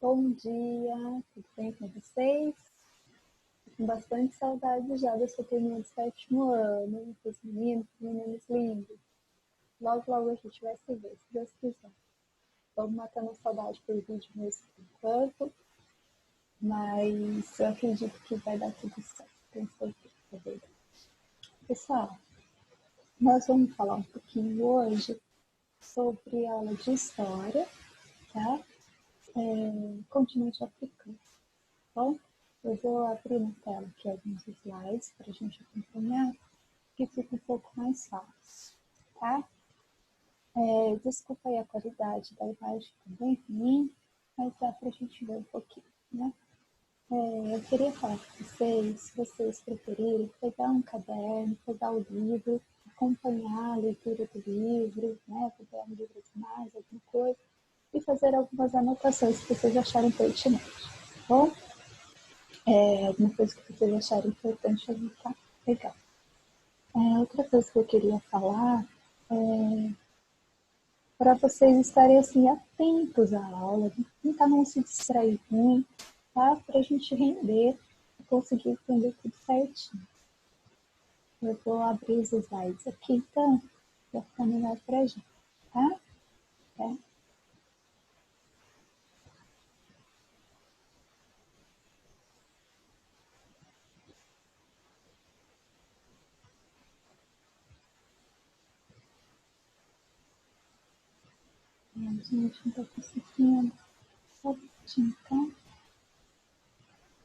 Bom dia, tudo bem com vocês? Tô com bastante saudade já dessa turminha do 7º ano, dos meninos lindos. Logo, logo a gente vai se ver, se Deus quiser. Vamos matando a saudade por vídeo mesmo por enquanto, mas eu acredito que vai dar tudo certo, tenho certeza, é verdade. Pessoal, nós vamos falar um pouquinho hoje sobre a aula de história, tá? Continente africano. Bom, eu vou abrir na tela aqui alguns slides para a gente acompanhar, que fica um pouco mais fácil, tá? Desculpa aí a qualidade da imagem também ruim, mas dá para a gente ver um pouquinho, né? Eu queria falar com vocês, se vocês preferirem, pegar um caderno, pegar o livro, acompanhar a leitura do livro, né? Pegar um livro demais, alguma coisa, e fazer algumas anotações que vocês acharem pertinentes, tá bom? Alguma coisa que vocês acharem importante anotar, legal. Outra coisa que eu queria falar para vocês estarem assim atentos à aula, tentar não se distrair muito, tá? Para a gente render e conseguir entender tudo certinho. Eu vou abrir os slides aqui, então, para ficar melhor para a gente, tá? A gente não está conseguindo. Só um pouquinho, tá?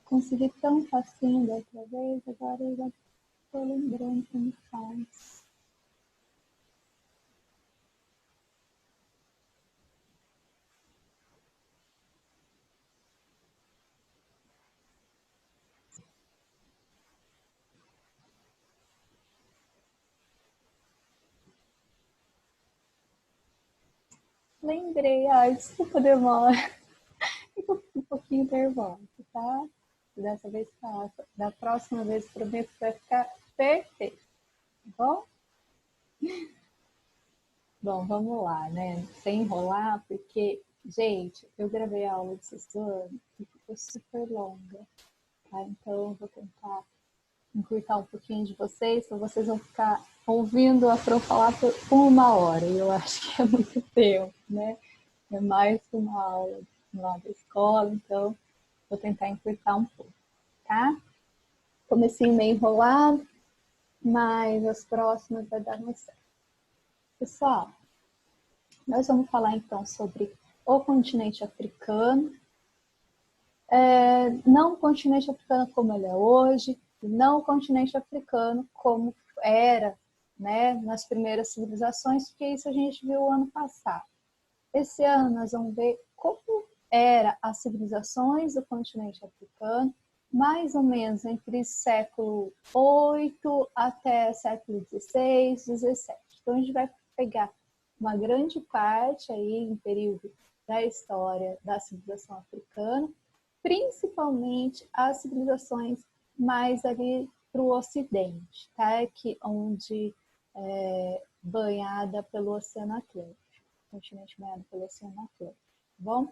Consegui tão facinho da outra vez, agora eu já estou lembrando como faz. Lembrei, desculpa a demora. Fico um pouquinho nervosa, tá? Dessa vez passa. Da próxima vez prometo que vai ficar perfeito, tá bom? Bom, vamos lá, né? Sem enrolar, porque, gente, eu gravei a aula de sexto ano e ficou super longa, tá? Então eu vou tentar encurtar um pouquinho de vocês, então vocês vão ficar ouvindo a Fran falar por 1 hora, e eu acho que é muito tempo, né? É mais que uma aula lá da escola, então vou tentar encurtar um pouco, tá? Comecei meio enrolado, mas as próximas vai dar mais certo. Pessoal, nós vamos falar então sobre o continente africano, não o continente africano como ele é hoje, e não o continente africano como era, né, nas primeiras civilizações, porque isso a gente viu o ano passado. Esse ano nós vamos ver como eram as civilizações do continente africano, mais ou menos entre século 8 até século 16, 17. Então a gente vai pegar uma grande parte aí em período da história da civilização africana, principalmente as civilizações mais ali para o ocidente, tá? Onde banhada pelo Oceano Atlântico. Continente banhado pelo Oceano Atlântico, tá bom?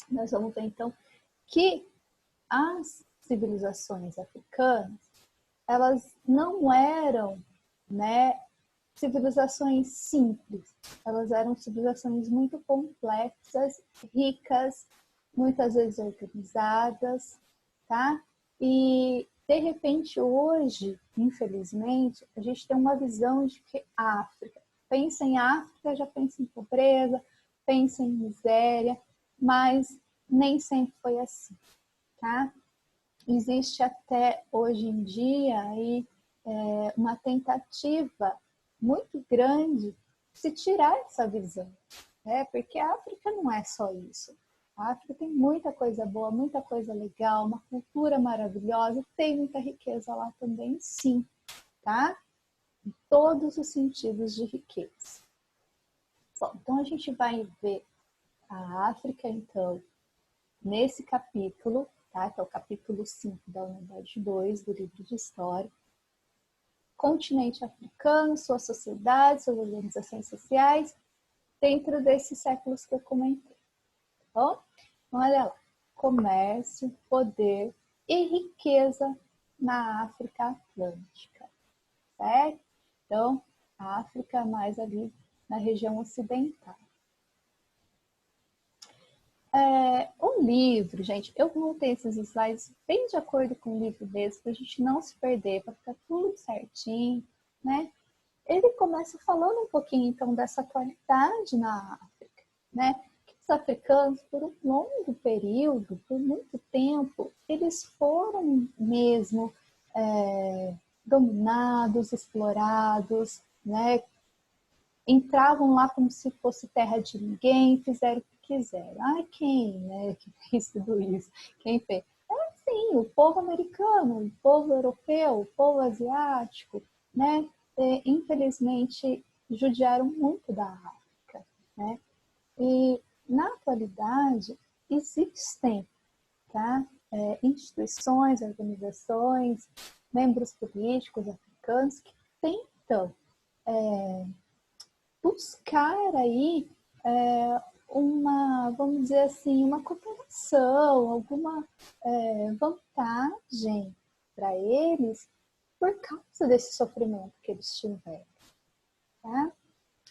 Nós vamos ver então que as civilizações africanas, elas não eram, né, civilizações simples, elas eram civilizações muito complexas, ricas, muitas vezes organizadas, tá? E de repente hoje, infelizmente, a gente tem uma visão de que a África, pensa em África, já pensa em pobreza, pensa em miséria, mas nem sempre foi assim, tá? Existe até hoje em dia aí, uma tentativa muito grande de se tirar essa visão, né? Porque a África não é só isso. A África tem muita coisa boa, muita coisa legal, uma cultura maravilhosa, tem muita riqueza lá também, sim, tá? Em todos os sentidos de riqueza. Bom, então a gente vai ver a África, então, nesse capítulo, tá? Que é o capítulo 5 da unidade 2 do livro de História. Continente africano, sua sociedade, suas organizações sociais, dentro desses séculos que eu comentei, tá bom? Então, olha lá, comércio, poder e riqueza na África Atlântica, certo? Então, a África mais ali na região ocidental. O livro, gente, eu montei esses slides bem de acordo com o livro mesmo, para a gente não se perder, para ficar tudo certinho, né? Ele começa falando um pouquinho, então, dessa atualidade na África, né? Que os africanos, por um longo período, por muito tempo, eles foram mesmo dominados, explorados, né? Entravam lá como se fosse terra de ninguém, fizeram o que quiseram. Ah, quem, né? Que fez tudo isso? Quem fez? Sim, o povo americano, o povo europeu, o povo asiático, né? Infelizmente, judiaram muito da África, né? E, na atualidade, existem, tá? Instituições, organizações, membros políticos africanos que tentam buscar aí vamos dizer assim, uma cooperação, alguma vantagem para eles por causa desse sofrimento que eles tiveram, tá?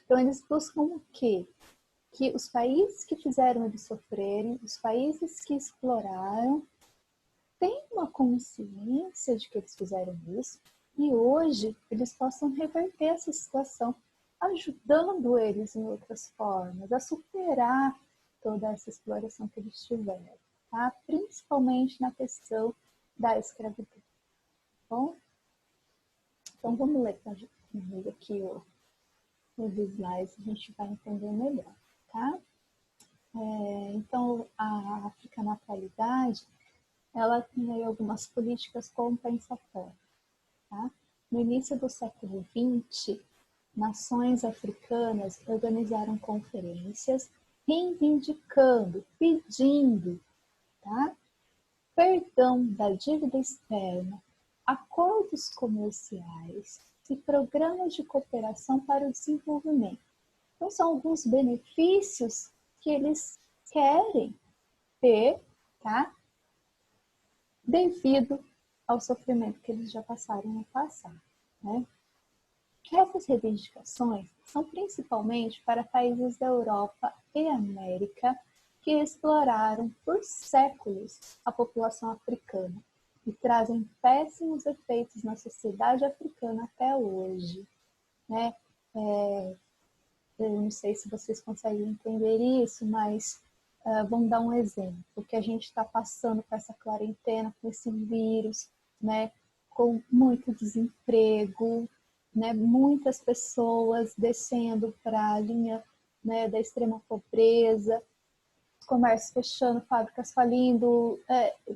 Então eles buscam o quê? Que os países que fizeram eles sofrerem, os países que exploraram, tenham uma consciência de que eles fizeram isso e hoje eles possam reverter essa situação, ajudando eles em outras formas, a superar toda essa exploração que eles tiveram, tá? Principalmente na questão da escravidão. Bom, então vamos ler comigo aqui os slides, a gente vai entender melhor, tá? Então, a África na atualidade, ela tem aí algumas políticas compensatórias, tá? No início do século XX, nações africanas organizaram conferências reivindicando, pedindo, tá? Perdão da dívida externa, acordos comerciais e programas de cooperação para o desenvolvimento. Então, são alguns benefícios que eles querem ter, tá? Devido ao sofrimento que eles já passaram no passado, né? Essas reivindicações são principalmente para países da Europa e América que exploraram por séculos a população africana e trazem péssimos efeitos na sociedade africana até hoje, né? Eu não sei se vocês conseguem entender isso, mas vamos dar um exemplo. O que a gente está passando com essa quarentena, com esse vírus, né? Com muito desemprego, né? Muitas pessoas descendo para a linha, né, da extrema pobreza, comércios fechando, fábricas falindo,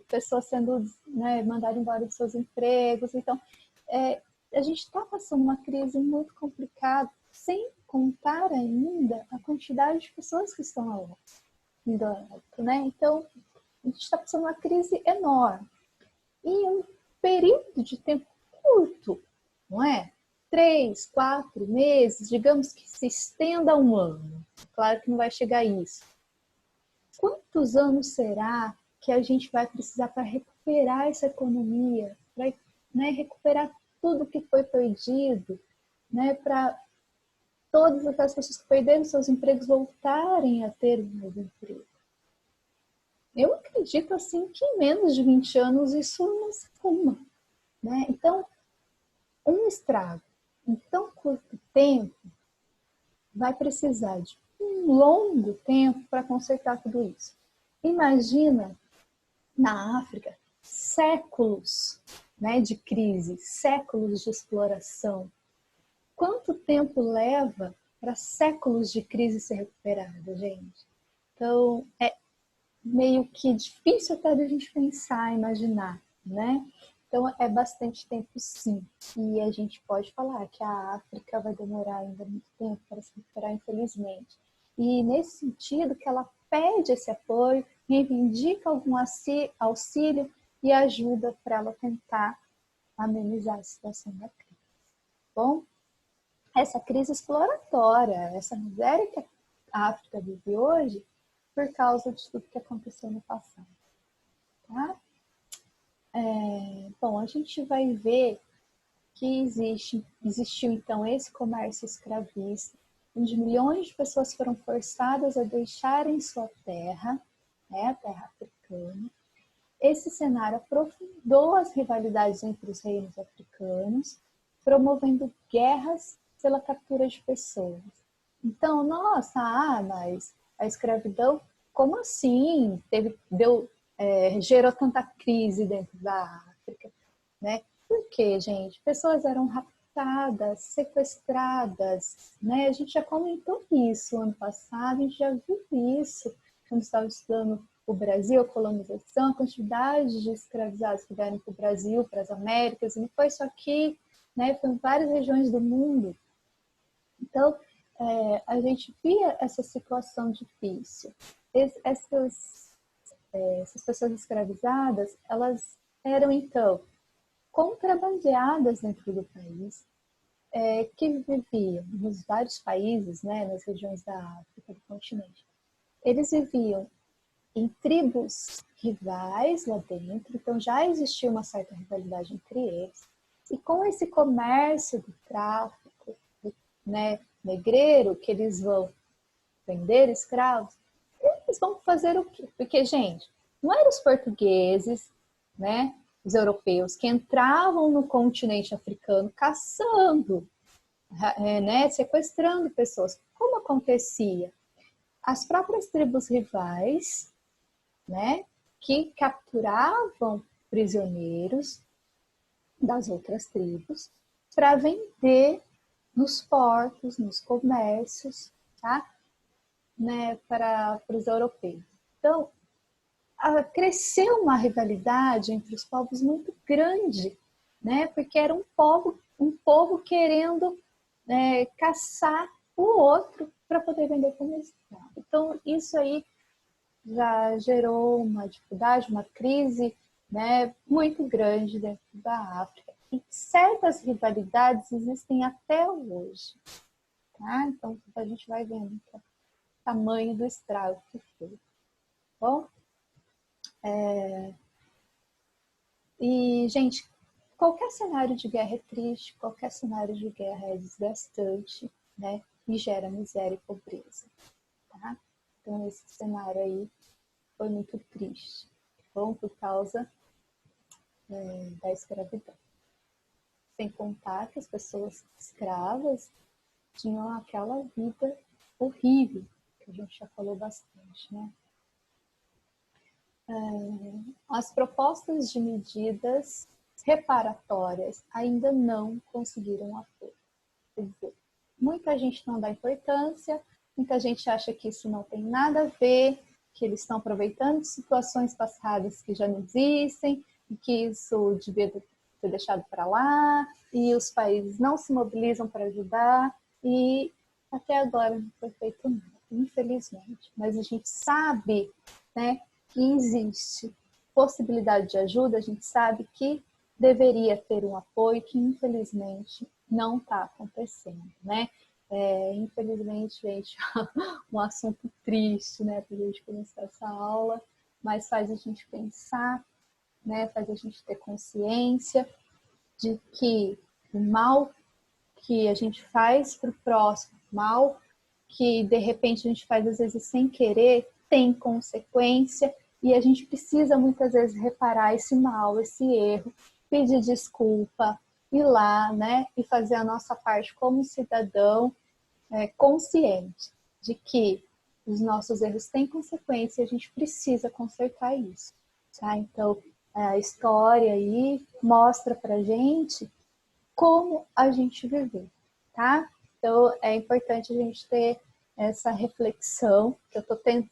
pessoas sendo, né, mandadas embora dos seus empregos. Então, a gente está passando uma crise muito complicada, sem contar ainda a quantidade de pessoas que estão lá, né? Então, a gente está passando uma crise enorme. E um período de tempo curto, não é? 3, 4 meses, digamos que se estenda a um ano. Claro que não vai chegar a isso. Quantos anos será que a gente vai precisar para recuperar essa economia, para, né, recuperar tudo que foi perdido, né, para todas aquelas pessoas que perderam seus empregos voltarem a ter um novo emprego? Eu acredito assim que em menos de 20 anos isso não se fuma, né? Então, um estrago em tão curto tempo vai precisar de um longo tempo para consertar tudo isso. Imagina na África séculos, né, de crise, séculos de exploração. Quanto tempo leva para séculos de crise ser recuperada, gente? Então, é meio que difícil até da gente pensar, imaginar, né? Então, é bastante tempo, sim. E a gente pode falar que a África vai demorar ainda muito tempo para se recuperar, infelizmente. E nesse sentido que ela pede esse apoio, reivindica algum auxílio e ajuda para ela tentar amenizar a situação da crise. Bom, essa crise exploratória, essa miséria que a África vive hoje, por causa de tudo que aconteceu no passado. Tá? Bom, a gente vai ver que existiu então esse comércio escravista, onde milhões de pessoas foram forçadas a deixarem sua terra, né, a terra africana. Esse cenário aprofundou as rivalidades entre os reinos africanos, promovendo guerras pela captura de pessoas. Então, nossa, mas a escravidão, como assim? Gerou tanta crise dentro da África, né? Por quê, gente? Pessoas eram raptadas, sequestradas, né? A gente já comentou isso ano passado, a gente já viu isso quando estava estudando o Brasil, a colonização, a quantidade de escravizados que vieram para o Brasil, para as Américas, e não foi só aqui, né? Foi em várias regiões do mundo. Então, a gente via essa situação difícil. Essas pessoas escravizadas, elas eram, então, contrabandeadas dentro do país, que viviam nos vários países, né, nas regiões da África, do continente. Eles viviam em tribos rivais lá dentro, então já existia uma certa rivalidade entre eles. E com esse comércio do tráfico, né, negreiro, que eles vão vender escravos, eles vão fazer o quê? Porque, gente, não eram os portugueses, né, os europeus, que entravam no continente africano caçando, né, sequestrando pessoas. Como acontecia? As próprias tribos rivais, né, que capturavam prisioneiros das outras tribos para vender nos portos, nos comércios, tá? Né, para os europeus. Então, cresceu uma rivalidade entre os povos muito grande, né? Porque era um povo querendo caçar o outro para poder vender como escravo. Então, isso aí já gerou uma dificuldade, uma crise, né, muito grande dentro da África. E certas rivalidades existem até hoje. Tá? Então, a gente vai vendo o tamanho do estrago que foi. Bom, e, gente, qualquer cenário de guerra é triste, qualquer cenário de guerra é desgastante, né? E gera miséria e pobreza. Tá? Então, esse cenário aí foi muito triste, bom, por causa da escravidão. Sem contar que as pessoas escravas tinham aquela vida horrível, que a gente já falou bastante, né? As propostas de medidas reparatórias ainda não conseguiram apoio. Quer dizer, muita gente não dá importância, muita gente acha que isso não tem nada a ver, que eles estão aproveitando de situações passadas que já não existem, e que isso devia ser deixado para lá, e os países não se mobilizam para ajudar, e até agora não foi feito nada, infelizmente. Mas a gente sabe, né, que existe possibilidade de ajuda, a gente sabe que deveria ter um apoio que, infelizmente, não está acontecendo, né? Infelizmente, gente, um assunto triste, né, para a gente começar essa aula, mas faz a gente pensar, né, faz a gente ter consciência de que o mal que a gente faz para o próximo, mal que de repente a gente faz às vezes sem querer, tem consequência e a gente precisa muitas vezes reparar esse mal, esse erro, pedir desculpa, ir lá, né, e fazer a nossa parte como cidadão consciente de que os nossos erros têm consequência e a gente precisa consertar isso, tá? Então, a história aí mostra pra gente como a gente viver, tá? Então, é importante a gente ter essa reflexão, que eu tô tento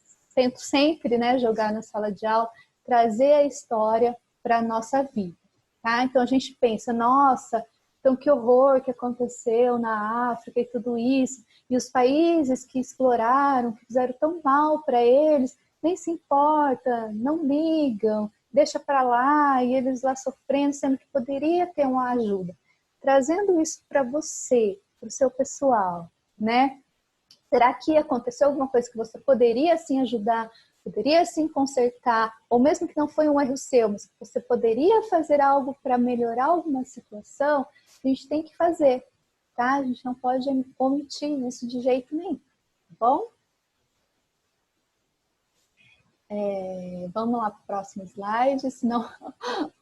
sempre, né, jogar na sala de aula, trazer a história para a nossa vida, tá? Então, a gente pensa, nossa, então que horror que aconteceu na África e tudo isso, e os países que exploraram, que fizeram tão mal para eles, nem se importa, não ligam, deixa para lá, e eles lá sofrendo, sendo que poderia ter uma ajuda. Trazendo isso para você, para o seu pessoal, né? Será que aconteceu alguma coisa que você poderia sim ajudar, poderia sim consertar, ou mesmo que não foi um erro seu, mas que você poderia fazer algo para melhorar alguma situação? A gente tem que fazer, tá? A gente não pode omitir isso de jeito nenhum, tá bom? Vamos lá para o próximo slide, senão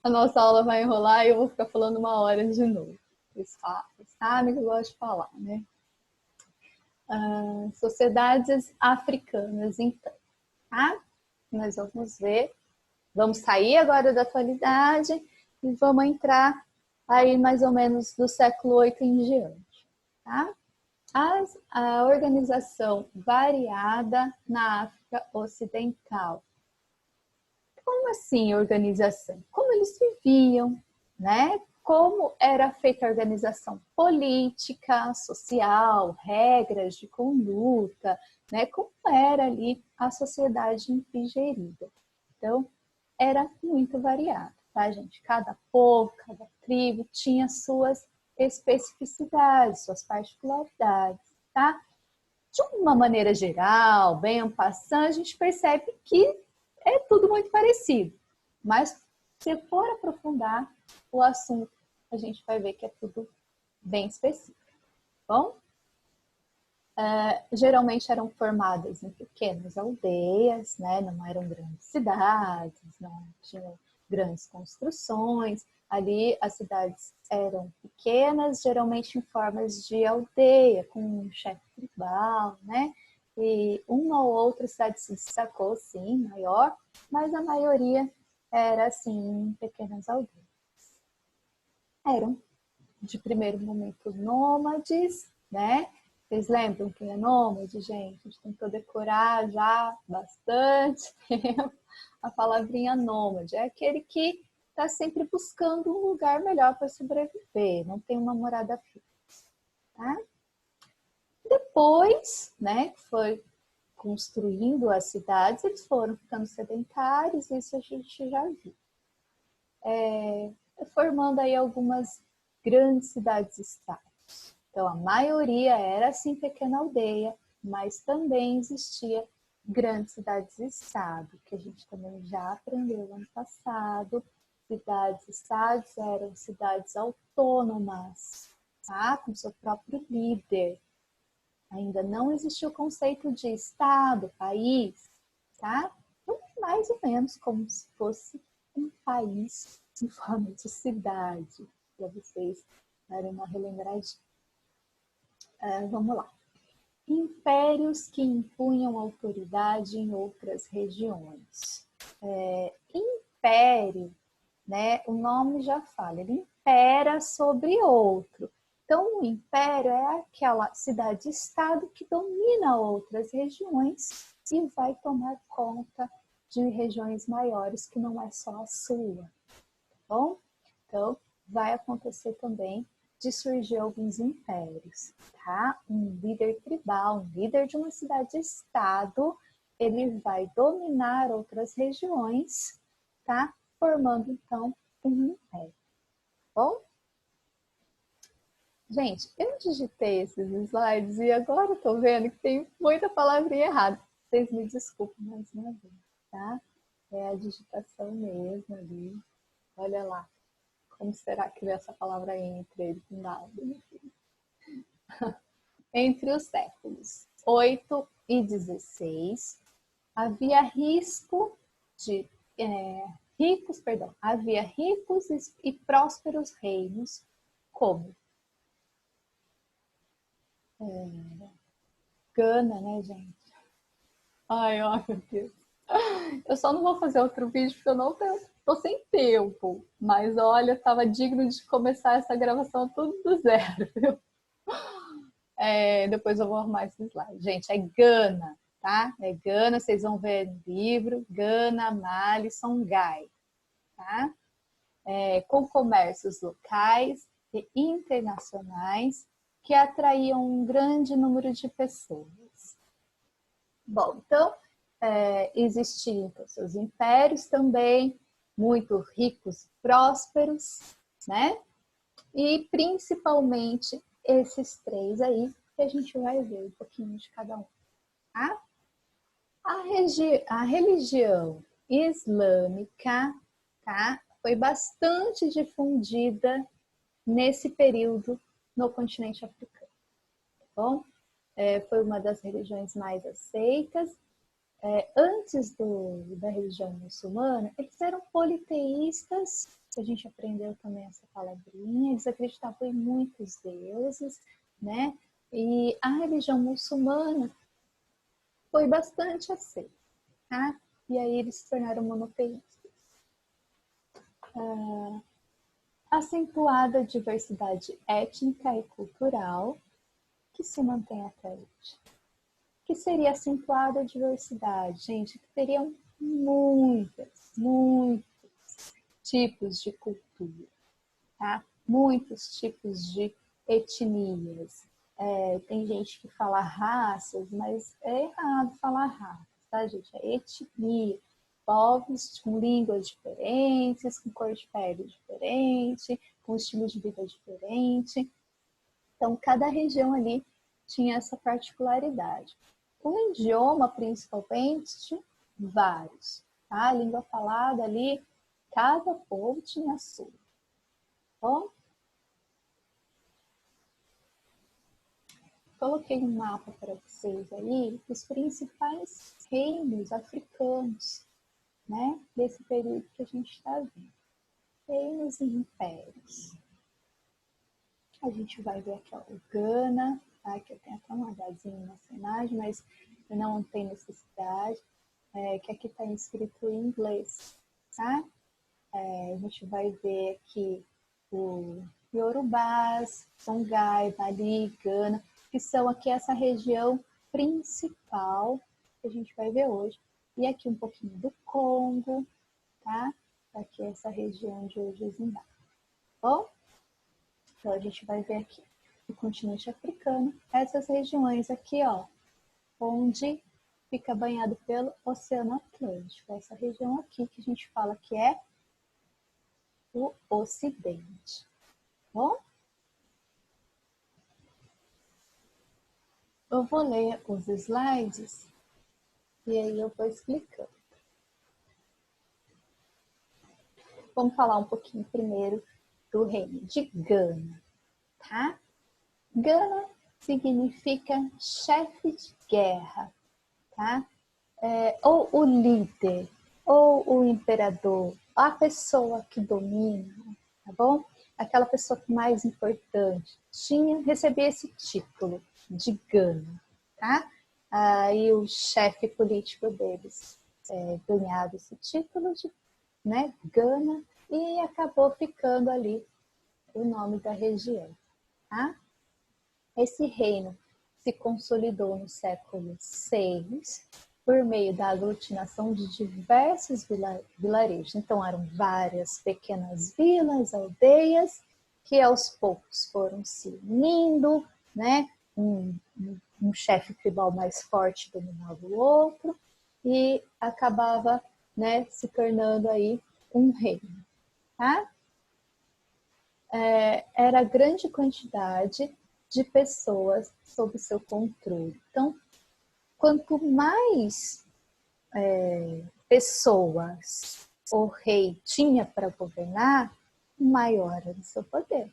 a nossa aula vai enrolar e eu vou ficar falando 1 hora de novo. Vocês sabem que eu gosto de falar, né? Sociedades africanas, então, tá? Nós vamos ver, vamos sair agora da atualidade e vamos entrar aí mais ou menos do século VIII em diante, tá? A organização variada na África Ocidental. Como assim organização? Como eles viviam, né? Como era feita a organização política, social, regras de conduta, né? Como era ali a sociedade ingerida. Então, era muito variado, tá, gente? Cada povo, cada tribo tinha suas especificidades, suas particularidades, tá? De uma maneira geral, bem en passant, a gente percebe que é tudo muito parecido. Mas se for aprofundar o assunto, a gente vai ver que é tudo bem específico. Bom, geralmente eram formadas em pequenas aldeias, né? Não eram grandes cidades, não tinham grandes construções. Ali as cidades eram pequenas, geralmente em formas de aldeia, com um chefe tribal, né? E uma ou outra cidade se destacou, sim, maior, mas a maioria era, assim, em pequenas aldeias. Eram, de primeiro momento, nômades, né? Vocês lembram que é nômade, gente? A gente tentou decorar já bastante tempo a palavrinha nômade. É aquele que está sempre buscando um lugar melhor para sobreviver, não tem uma morada fixa, tá? Depois, né, foi construindo as cidades, eles foram ficando sedentários, isso a gente já viu. Formando aí algumas grandes cidades-estados. Então, a maioria era, assim, pequena aldeia, mas também existia grandes cidades-estado, que a gente também já aprendeu ano passado. Cidades-estados eram cidades autônomas, tá? Com seu próprio líder. Ainda não existia o conceito de estado, país, tá? Então, mais ou menos como se fosse um país em forma de cidade, para vocês darem uma relembradinha. Vamos lá. Impérios que impunham autoridade em outras regiões. Império, né? O nome já fala, ele impera sobre outro. Então, o império é aquela cidade-estado que domina outras regiões e vai tomar conta de regiões maiores que não é só a sua, tá bom? Então, vai acontecer também de surgir alguns impérios, tá? Um líder tribal, um líder de uma cidade-estado, ele vai dominar outras regiões, tá? Formando, então, um império, tá bom? Gente, eu digitei esses slides e agora eu tô vendo que tem muita palavrinha errada. Vocês me desculpem mais uma vez, tá? É a digitação mesmo ali. Olha lá. Como será que essa palavra entra ele com nada? Entre os séculos 8 e 16, havia havia ricos e prósperos reinos, como Gana, né, gente? Ai, meu Deus. Eu só não vou fazer outro vídeo porque eu não tô sem tempo. Mas olha, tava digno de começar essa gravação tudo do zero, viu? Depois eu vou arrumar esse slide. Gente, é Gana, tá? É Gana, vocês vão ver no livro. Gana, Mali, Songhai, tá? Com comércios locais e internacionais que atraíam um grande número de pessoas. Bom, então, existiam então, seus impérios também, muito ricos e prósperos, né? E principalmente esses três aí e a gente vai ver um pouquinho de cada um. Tá? A religião islâmica, tá, foi bastante difundida nesse período no continente africano. Tá bom? Foi uma das religiões mais aceitas. Antes da religião muçulmana, eles eram politeístas, a gente aprendeu também essa palavrinha, eles acreditavam em muitos deuses, né? E a religião muçulmana foi bastante aceita, tá? E aí eles se tornaram monoteístas. Acentuada diversidade étnica e cultural que se mantém até hoje. Que seria acentuada a diversidade, gente, que teriam muitos tipos de cultura, tá? Muitos tipos de etnias. Tem gente que fala raças, mas é errado falar raça, tá, gente? É etnia. Povos com línguas diferentes, com cor de pele diferente, com estilo de vida diferente. Então, cada região ali tinha essa particularidade. O idioma, principalmente, vários. Tá? A língua falada ali, cada povo tinha a sua. Bom, coloquei um mapa para vocês aí dos principais reinos africanos, né? Desse período que a gente está vendo. Reinos e impérios. A gente vai ver aqui, ó, o Ghana, tá? Que eu tenho até um Hzinho na cenagem, mas não tem necessidade, que aqui está escrito em inglês, tá? A gente vai ver aqui o Yorubás, Songhai, Mali, Ghana, que são aqui essa região principal que a gente vai ver hoje. E aqui um pouquinho do Congo, tá? Aqui essa região de hoje, Zimbábue. Bom? Então, a gente vai ver aqui no continente africano, essas regiões aqui, ó, onde fica banhado pelo Oceano Atlântico. Essa região aqui que a gente fala que é o Ocidente. Bom? Eu vou ler os slides e aí eu vou explicando. Vamos falar um pouquinho primeiro do reino de Gana, tá? Gana significa chefe de guerra, tá? Ou o líder, ou o imperador, a pessoa que domina, tá bom? Aquela pessoa mais importante recebia esse título de Gana, tá? Aí o chefe político deles ganhava esse título de, né, Gana, e acabou ficando ali o nome da região, tá? Esse reino se consolidou no século VI por meio da aglutinação de diversos vilarejos. Então, eram várias pequenas vilas, aldeias, que aos poucos foram se unindo, né? Um chefe tribal mais forte dominava o outro e acabava, né, se tornando aí um reino, tá? Era grande quantidade de pessoas sob seu controle. Então, quanto mais pessoas o rei tinha para governar, maior era o seu poder,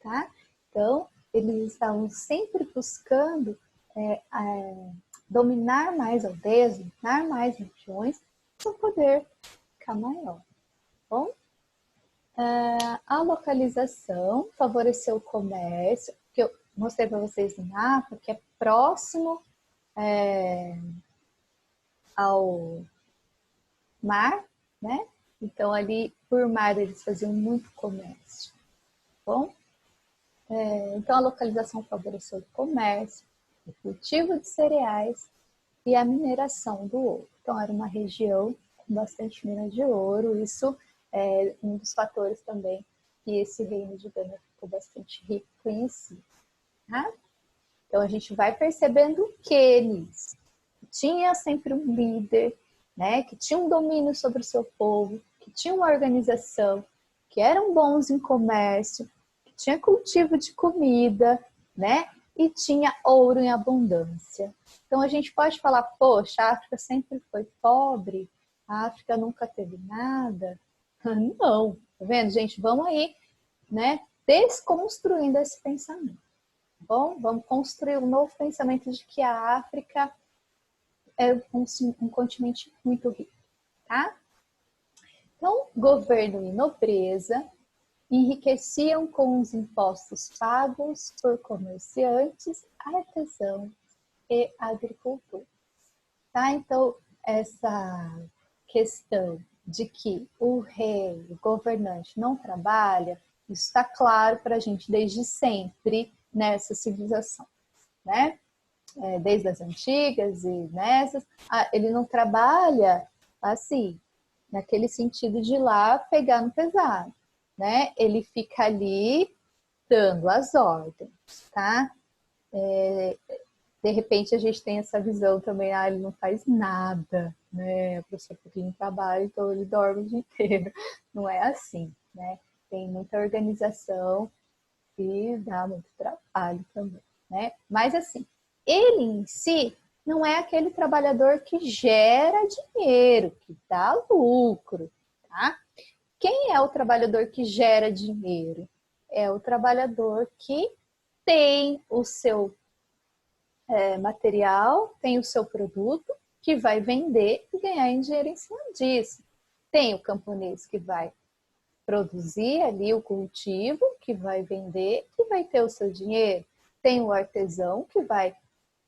tá? Então, eles estavam sempre buscando dominar mais aldeias, dominar mais regiões, para o poder ficar maior, bom? A localização favoreceu o comércio, que eu mostrei para vocês no mapa, que é próximo ao mar, né? Então, ali por mar eles faziam muito comércio. Bom? Então, a localização favoreceu o comércio, o cultivo de cereais e a mineração do ouro. Então, era uma região com bastante minas de ouro. Isso é um dos fatores também que esse reino de Gana ficou bastante rico e conhecido. Tá? Então, a gente vai percebendo que eles tinha sempre um líder, né, que tinha um domínio sobre o seu povo, que tinha uma organização, que eram bons em comércio, que tinha cultivo de comida, né, e tinha ouro em abundância. Então a gente pode falar, poxa, a África sempre foi pobre, a África nunca teve nada. Não, tá vendo, gente? Vamos aí, né, desconstruindo esse pensamento. Tá bom? Vamos construir um novo pensamento de que a África é um continente muito rico, tá? Então, governo e nobreza enriqueciam com os impostos pagos por comerciantes, artesãos e agricultores. Tá? Então, essa questão de que o rei, o governante, não trabalha, isso está claro para a gente desde sempre nessa civilização, né? Desde as antigas e nessas, ele não trabalha assim, naquele sentido de ir lá pegar no pesado, né? Ele fica ali dando as ordens, tá? De repente a gente tem essa visão também, ele não faz nada, né? A professora porque ele não trabalha, então ele dorme o dia inteiro. Não é assim, né? Tem muita organização e dá muito trabalho também, né? Mas assim, ele em si não é aquele trabalhador que gera dinheiro, que dá lucro, tá? Quem é o trabalhador que gera dinheiro? É o trabalhador que tem o seu material, tem o seu produto, que vai vender e ganhar dinheiro em cima disso. Tem o camponês que vai produzir ali o cultivo, que vai vender e vai ter o seu dinheiro. Tem o artesão que vai,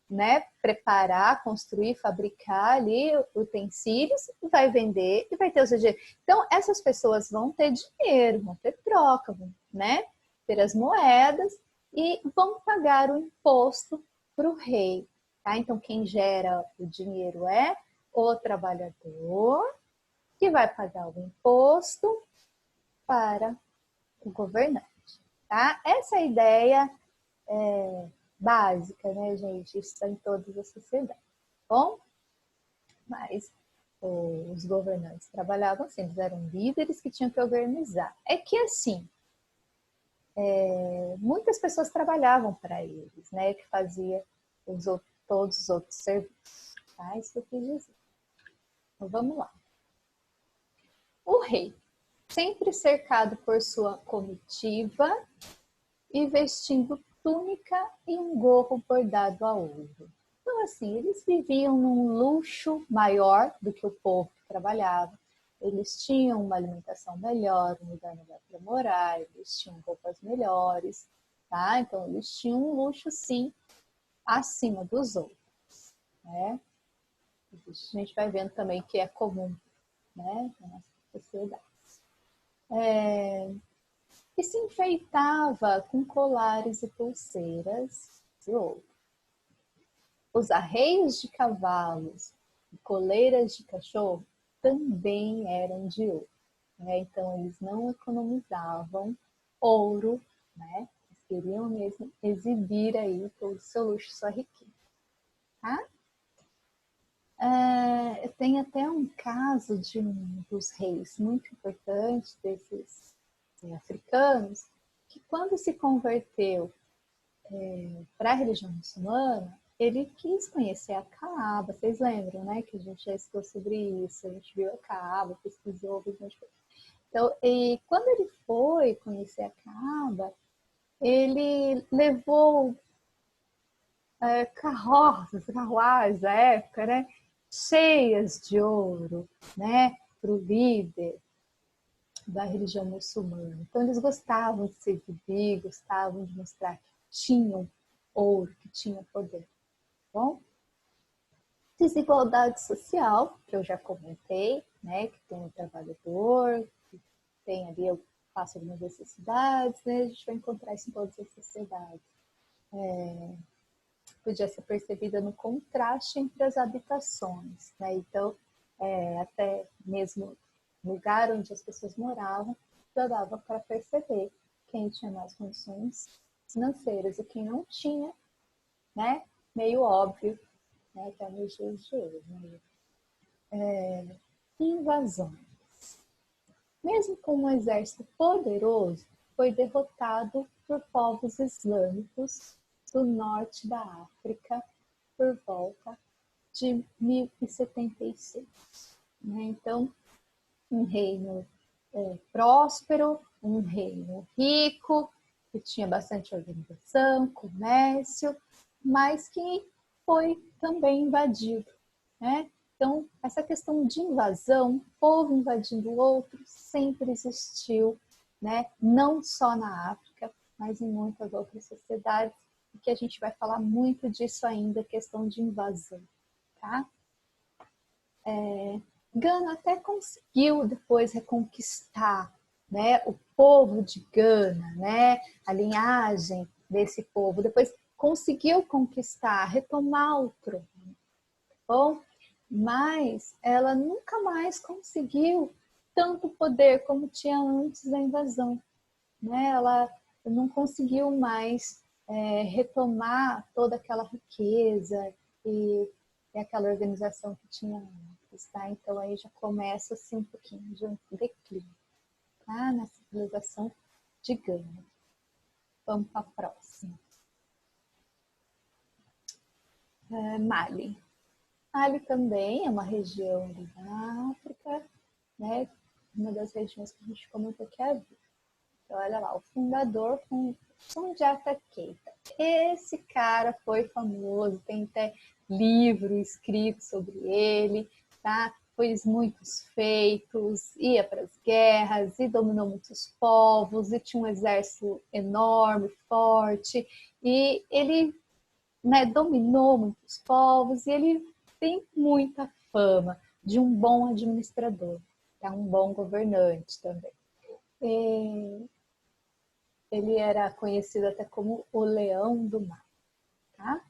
né, preparar, construir, fabricar ali utensílios, vai vender e vai ter o seu dinheiro. Então, essas pessoas vão ter dinheiro, vão ter troca, vão, né, ter as moedas e vão pagar o imposto para o rei. Tá? Então, quem gera o dinheiro é o trabalhador, que vai pagar o imposto para o governante. Tá? Essa é a ideia básica, né, gente? Isso está em todas as sociedades. Bom, mas os governantes trabalhavam assim, eles eram líderes que tinham que organizar. É que assim, muitas pessoas trabalhavam para eles, né, que fazia todos os outros serviços. Tá? Isso que eu quis dizer. Então vamos lá. O rei, sempre cercado por sua comitiva e vestindo túnica e um gorro bordado a ouro. Então, assim, eles viviam num luxo maior do que o povo que trabalhava. Eles tinham uma alimentação melhor, um lugar melhor para morar, eles tinham roupas melhores, tá? Então, eles tinham um luxo, sim, acima dos outros, né? A gente vai vendo também que é comum, né, na nossa sociedade. E se enfeitava com colares e pulseiras de ouro. Os arreios de cavalos e coleiras de cachorro também eram de ouro. Né? Então, eles não economizavam ouro, né? Eles queriam mesmo exibir aí todo o seu luxo, sua riqueza. Tá? Tem até um caso de um dos reis muito importante desses africanos, que quando se converteu para a religião muçulmana, ele quis conhecer a Kaaba. Vocês lembram, né? Que a gente já estudou sobre isso, a gente viu a Kaaba, pesquisou, viu um monte de coisa. Então, e quando ele foi conhecer a Kaaba, ele levou carruagens da época, né? Cheias de ouro, né? Para o líder da religião muçulmana. Então, eles gostavam de se exibir, gostavam de mostrar que tinham ouro, que tinham poder. Bom, desigualdade social, que eu já comentei, né? Que tem o trabalhador, que tem ali, eu passo algumas necessidades, né? A gente vai encontrar isso em todas as sociedades. Podia ser percebida no contraste entre as habitações, né? Então, até mesmo no lugar onde as pessoas moravam, já dava para perceber quem tinha mais condições financeiras e quem não tinha, né? Meio óbvio, né? Até nos dias de hoje. Né? Invasões. Mesmo com um exército poderoso, foi derrotado por povos islâmicos do norte da África por volta de 1076. Né? Então, um reino próspero, um reino rico, que tinha bastante organização, comércio, mas que foi também invadido. Né? Então, essa questão de invasão, povo invadindo o outro, sempre existiu, né? Não só na África, mas em muitas outras sociedades, e que a gente vai falar muito disso ainda, questão de invasão. Tá? Gana até conseguiu depois reconquistar, né, o povo de Gana, né, a linhagem desse povo, depois conseguiu conquistar, retomar o trono, tá bom? Mas ela nunca mais conseguiu tanto poder como tinha antes da invasão, né? Ela não conseguiu mais retomar toda aquela riqueza e aquela organização que tinha antes, tá? Então aí já começa assim um pouquinho de um declínio, tá? Na civilização de Gana. Vamos para a próxima. Mali. Mali também é uma região ali da África, né? Uma das regiões que a gente comentou que é a Então, olha lá, o fundador foi Sundiata Keita. Esse cara foi famoso, tem até livro escrito sobre ele, tá? Fez muitos feitos, ia para as guerras e dominou muitos povos e tinha um exército enorme, forte e ele, né, dominou muitos povos e ele tem muita fama de um bom administrador, tá? Um bom governante também. Ele era conhecido até como o Leão do Mar. Tá?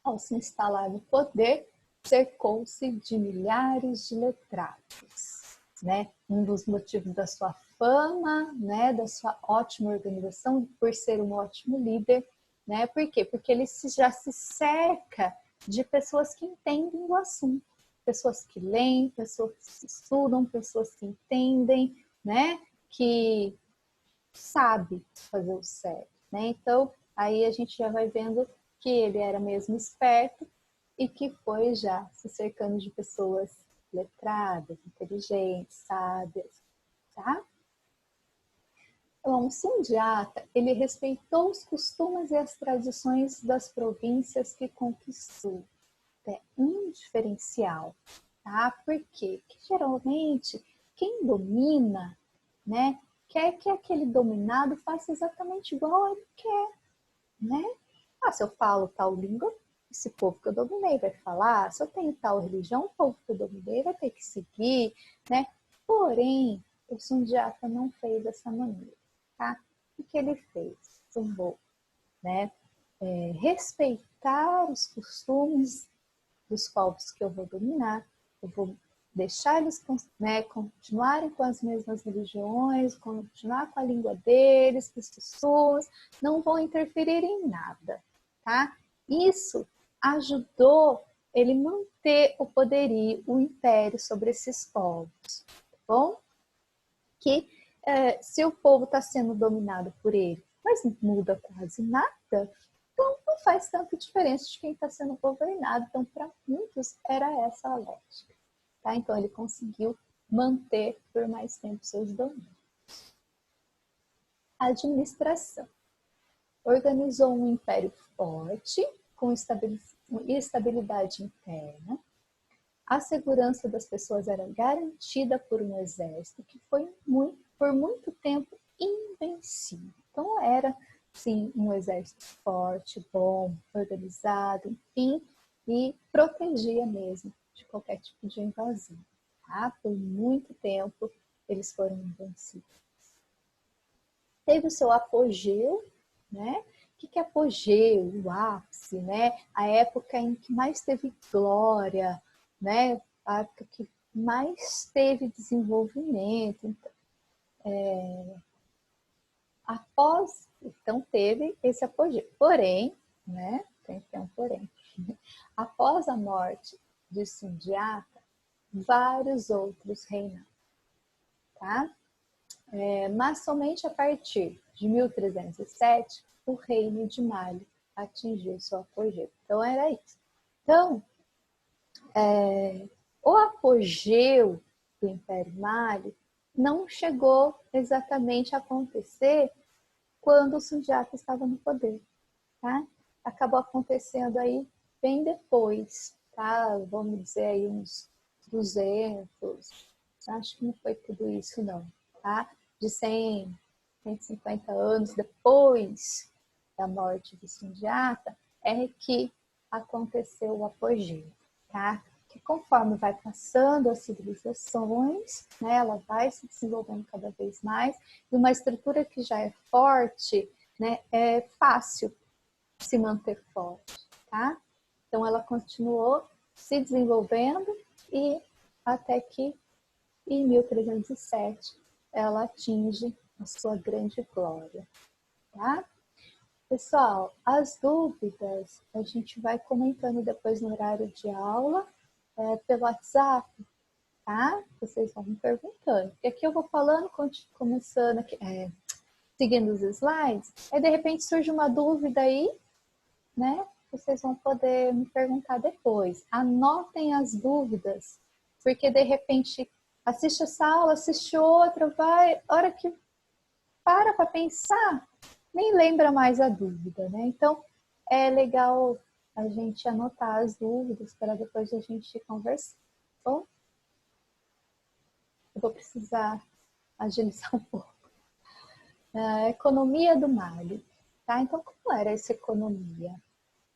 Ao se instalar no poder, cercou-se de milhares de letrados. Né? Um dos motivos da sua fama, né, da sua ótima organização, por ser um ótimo líder. Né? Por quê? Porque ele já se cerca de pessoas que entendem do assunto. Pessoas que leem, pessoas que estudam, pessoas que entendem, né? Que sabe fazer o certo, né? Então, aí a gente já vai vendo que ele era mesmo esperto e que foi já se cercando de pessoas letradas, inteligentes, sábias, tá? Então, o Sundiata, ele respeitou os costumes e as tradições das províncias que conquistou. É um diferencial, tá? Por quê? Porque geralmente quem domina, né, quer que aquele dominado faça exatamente igual ele quer, né? Ah, se eu falo tal língua, esse povo que eu dominei vai falar. Se eu tenho tal religião, o povo que eu dominei vai ter que seguir, né? Porém, o Sundiata não fez dessa maneira, tá? O que ele fez? Eu vou, né, respeitar os costumes dos povos que eu vou dominar, eu vou deixar eles, né, continuarem com as mesmas religiões, continuar com a língua deles, com os costumes, não vou interferir em nada, tá? Isso ajudou ele manter o poderio, o império sobre esses povos, tá bom? Que se o povo está sendo dominado por ele, mas não muda quase nada, então não faz tanta diferença de quem está sendo governado. Então, para muitos, era essa a lógica. Tá? Então, ele conseguiu manter por mais tempo seus domínios. A administração. Organizou um império forte, com estabilidade interna. A segurança das pessoas era garantida por um exército que foi por muito tempo invencível. Então, era sim, um exército forte, bom, organizado, enfim, e protegia mesmo de qualquer tipo de invasão. Tá? Por muito tempo, eles foram invencíveis. Teve o seu apogeu, né? O que é apogeu? O ápice, né? A época em que mais teve glória, né? A época que mais teve desenvolvimento. Então, então teve esse apogeu. Porém, né? Tem que ter um porém. Após a morte de Sundiata, vários outros reinaram, tá? Mas somente a partir de 1307, o reino de Mali atingiu seu apogeu. Então, era isso. Então, o apogeu do Império Mali não chegou exatamente a acontecer quando o Sundiata estava no poder, tá? Acabou acontecendo aí bem depois, tá? Vamos dizer aí uns 200, acho que não foi tudo isso não, tá? De 100, 150 anos depois da morte de Sundiata, é que aconteceu o apogeu, tá? Que conforme vai passando as civilizações, né, ela vai se desenvolvendo cada vez mais, e uma estrutura que já é forte, né, é fácil se manter forte, tá? Então ela continuou se desenvolvendo e até que em 1307 ela atinge a sua grande glória, tá? Pessoal, as dúvidas a gente vai comentando depois no horário de aula pelo WhatsApp, tá? Vocês vão me perguntando. E aqui eu vou falando, começando aqui, seguindo os slides, aí de repente surge uma dúvida aí, né? Vocês vão poder me perguntar depois. Anotem as dúvidas, porque de repente assiste essa aula, assiste outra, vai, hora que para pensar, nem lembra mais a dúvida, né? Então, é legal a gente anotar as dúvidas para depois a gente conversar. Bom, eu vou precisar agilizar um pouco. A economia do Mali, tá? Então, como era essa economia?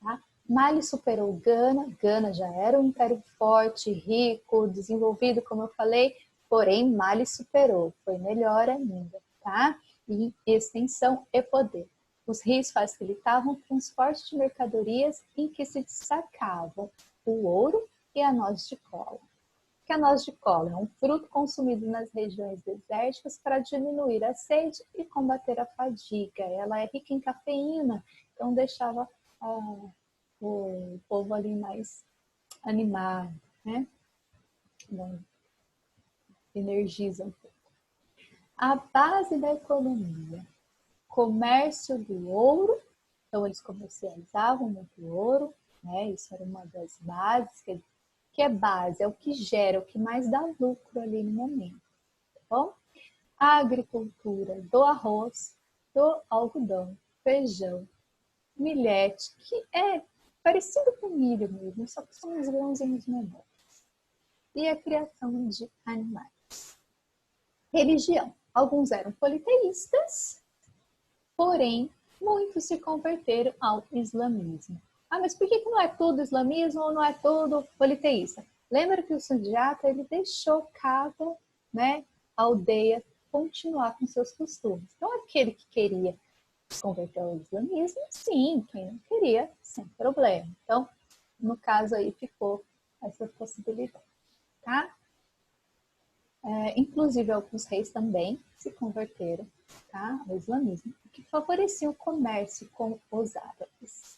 Tá? Mali superou Gana, Gana já era um império forte, rico, desenvolvido, como eu falei, porém Mali superou, foi melhor ainda, tá? Em extensão e poder. Os rios facilitavam o transporte de mercadorias em que se destacavam o ouro e a noz de cola. Que a noz de cola é um fruto consumido nas regiões desérticas para diminuir a sede e combater a fadiga. Ela é rica em cafeína, então deixava o povo ali mais animado, né? Bom, energiza um pouco. A base da economia, comércio do ouro, então eles comercializavam muito ouro, né? Isso era uma das bases, que é base, é o que gera, o que mais dá lucro ali no momento, tá bom? A agricultura do arroz, do algodão, feijão, milhete, que é parecido com milho mesmo, só que são uns grãozinhos menores. E a criação de animais. Religião. Alguns eram politeístas, porém, muitos se converteram ao islamismo. Ah, mas por que não é tudo islamismo ou não é tudo politeísta? Lembra que o Sundiata, ele deixou cada, né, aldeia continuar com seus costumes. Então, aquele que queria se converter ao islamismo, sim, quem não queria, sem problema. Então, no caso aí, ficou essa possibilidade, tá? Inclusive, alguns reis também se converteram, tá, ao islamismo, o que favorecia o comércio com os árabes.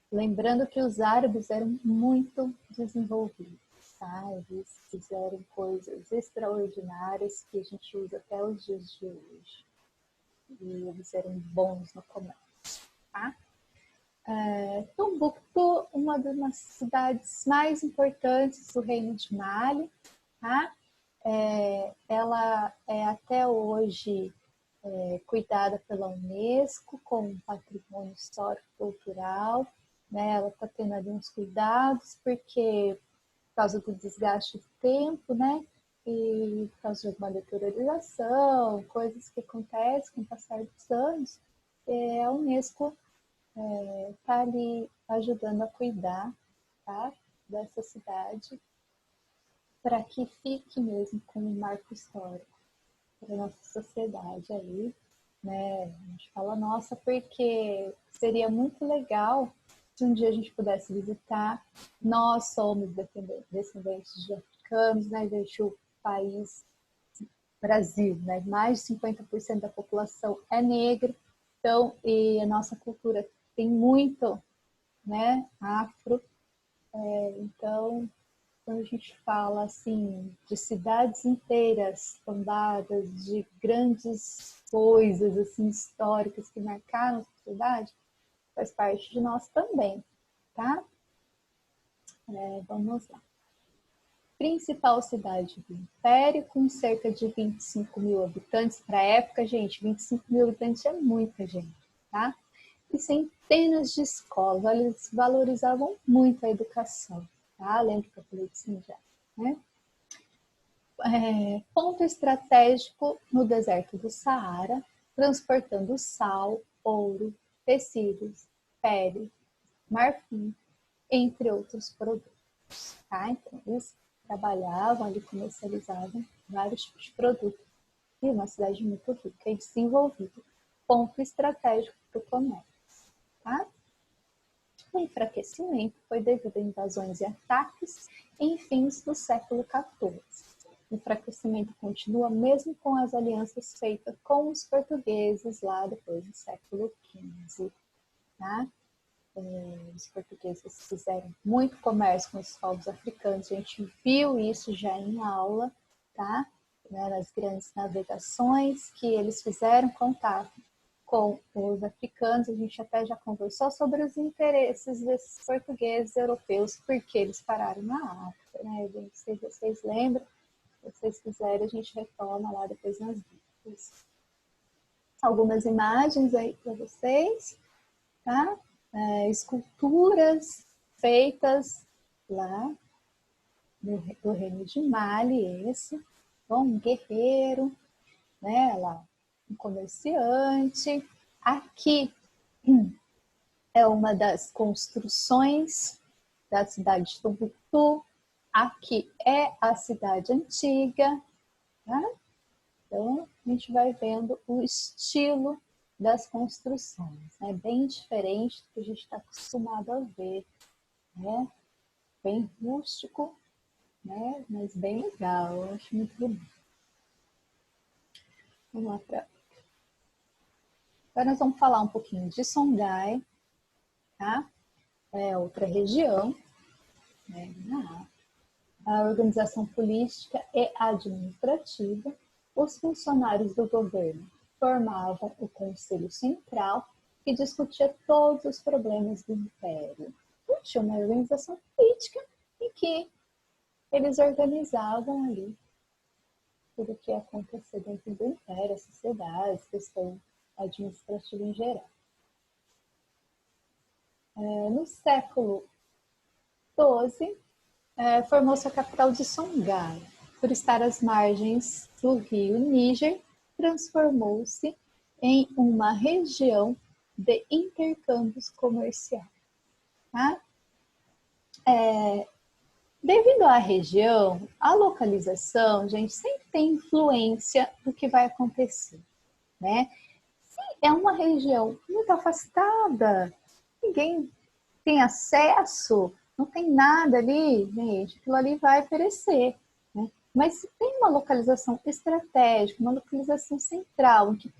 Lembrando que os árabes eram muito desenvolvidos, tá? Eles fizeram coisas extraordinárias que a gente usa até os dias de hoje. E eles eram bons no comércio, tá? Tombuctu, uma das cidades mais importantes do Reino de Mali, tá? Ela é até hoje cuidada pela Unesco como patrimônio histórico-cultural, né? Ela está tendo ali uns cuidados porque por causa do desgaste do tempo, né? E por causa de uma deteriorização, coisas que acontecem com o passar dos anos, a Unesco está ali ajudando a cuidar, tá, dessa cidade para que fique mesmo como um marco histórico para a nossa sociedade aí, né? A gente fala, nossa, porque seria muito legal se um dia a gente pudesse visitar. Nós somos descendentes de africanos, né? Veja o país Brasil, né? Mais de 50% da população é negra, então, e a nossa cultura tem muito, né, afro, então, quando a gente fala assim de cidades inteiras tombadas de grandes coisas assim históricas que marcaram a sociedade, faz parte de nós também, tá? Vamos lá. Principal cidade do Império, com cerca de 25 mil habitantes. Para a época, gente, 25 mil habitantes é muita gente, tá? E centenas de escolas. Olha, eles valorizavam muito a educação, tá? Lembra que eu falei disso já, né? Ponto estratégico no deserto do Saara, transportando sal, ouro, tecidos, pele, marfim, entre outros produtos, tá? Então, eles trabalhavam ali, comercializavam vários tipos de produtos. E uma cidade muito rica e desenvolvida. Ponto estratégico para o comércio, tá? O enfraquecimento foi devido a invasões e ataques em fins do século XIV. O enfraquecimento continua mesmo com as alianças feitas com os portugueses lá depois do século XV, tá? Os portugueses fizeram muito comércio com os povos africanos, a gente viu isso já em aula, tá? Nas grandes navegações que eles fizeram contato com os africanos, a gente até já conversou sobre os interesses desses portugueses europeus, porque eles pararam na África, né? Se vocês lembram, se vocês quiserem, a gente retoma lá depois nas vídeos. Algumas imagens aí para vocês, tá? Esculturas feitas lá do reino de Mali, esse. Bom, um guerreiro, né? Lá, um comerciante. Aqui é uma das construções da cidade de Tombuctu. Aqui é a cidade antiga, tá? Então, a gente vai vendo o estilo das construções, né? Bem diferente do que a gente está acostumado a ver, né? Bem rústico, né? Mas bem legal, eu acho muito bonito. Vamos lá para... Agora nós vamos falar um pouquinho de Songhai, tá? É outra região, né? A organização política e administrativa. Os funcionários do governo formavam o Conselho Central, que discutia todos os problemas do Império. Tinha uma organização política em que eles organizavam ali tudo o que ia acontecer dentro do Império, a sociedade, a questão administrativa em geral. No século XII, formou-se a capital de Songhai. Por estar às margens do rio Níger, transformou-se em uma região de intercâmbios comerciais. Tá? Devido à região, a localização, gente, sempre tem influência do que vai acontecer, né? Se é uma região muito afastada, ninguém tem acesso, não tem nada ali, gente, aquilo ali vai perecer, né? Mas se tem uma localização estratégica, uma localização central, que